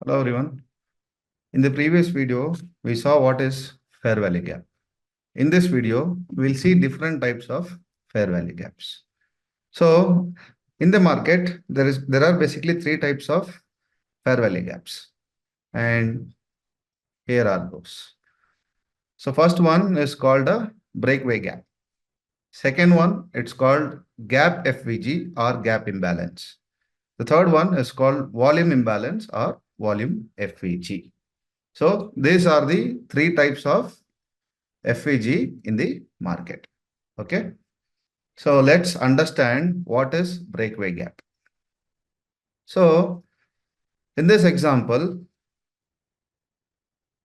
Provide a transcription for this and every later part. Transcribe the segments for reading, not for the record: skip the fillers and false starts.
Hello everyone. In the previous video, we saw what is fair value gap. In this video, we'll see different types of fair value gaps. So in the market, there are basically three types of fair value gaps. And here are those. So first one is called a breakaway gap. Second one, it's called gap FVG or gap imbalance. The third one is called volume imbalance or volume FVG. So these are the three types of FVG in the market. Okay. So let's understand what is breakaway gap. So in this example,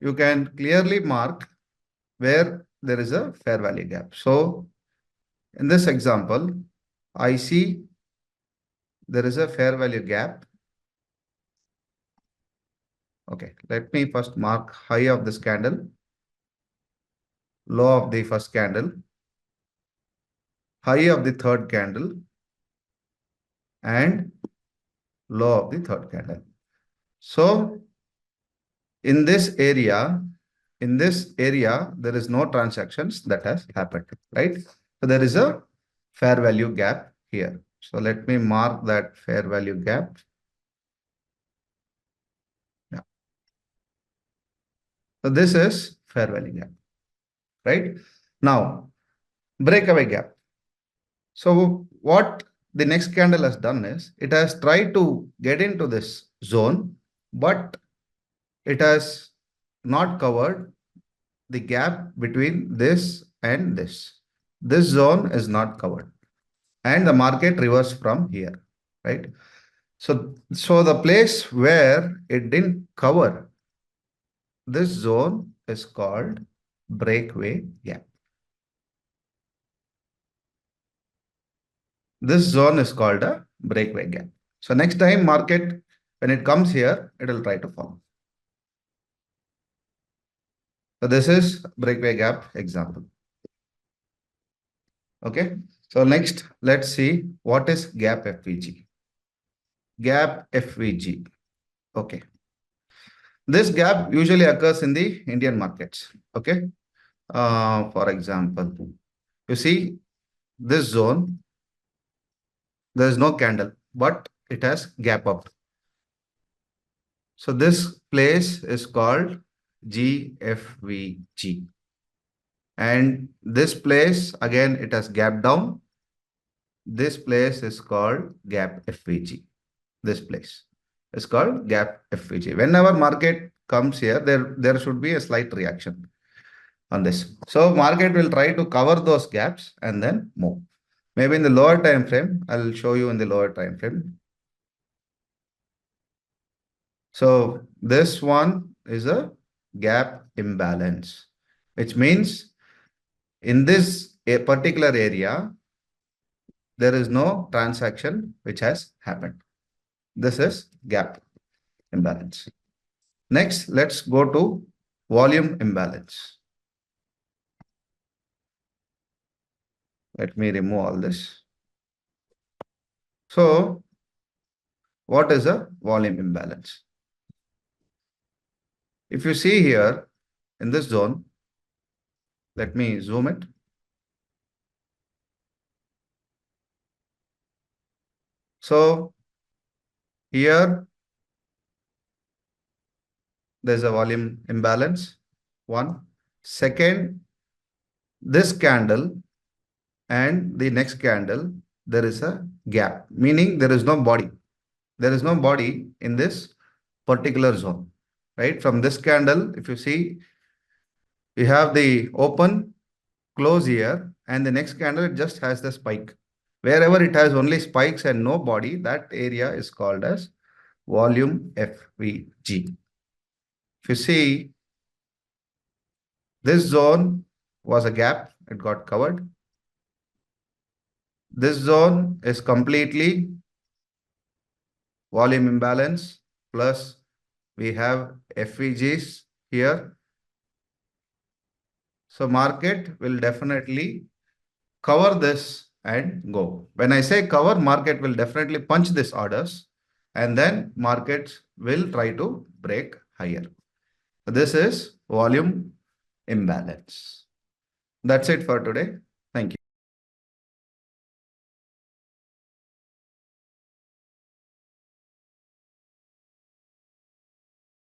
you can clearly mark where there is a fair value gap. So in this example, I see there is a fair value gap. Okay, let me first mark high of this candle, low of the first candle, high of the third candle, and low of the third candle. So in this area, there is no transactions that has happened, right? So there is a fair value gap here. So let me mark that fair value gap. Yeah. So this is fair value gap, right? Now, breakaway gap. So what the next candle has done is it has tried to get into this zone, but it has not covered the gap between this and this. This zone is not covered and the market reversed from here, right? So the place where it didn't cover this zone is called breakaway gap. This zone is called a breakaway gap. So next time market, when it comes here, it will try to follow. So this is breakaway gap example. Okay. So next, let's see what is gap FVG. Gap FVG. Okay. This gap usually occurs in the Indian markets. Okay. For example, you see this zone, there is no candle, but it has gap up. So this place is called GFVG. And this place, again, it has gap down. This place is called gap FVG. This place is called gap FVG. Whenever market comes here, there should be a slight reaction on this. So market will try to cover those gaps and then move. Maybe in the lower time frame, I'll show you in the lower time frame. So this one is a gap imbalance, which means in this particular area, there is no transaction which has happened. This is gap imbalance. Next, let's go to volume imbalance. Let me remove all this. So what is a volume imbalance? If you see here in this zone, let me zoom it. So here there's a volume imbalance. One. Second, this candle and the next candle, there is a gap, meaning there is no body. There is no body in this particular zone, right? From this candle, if you see, we have the open, close here, and the next candle, it just has the spike. Wherever it has only spikes and no body, that area is called as volume FVG. If you see, this zone was a gap, it got covered. This zone is completely volume imbalance, plus we have FVGs here. So market will definitely cover this and go. When I say cover, market will definitely punch these orders and then markets will try to break higher. This is volume imbalance. That's it for today.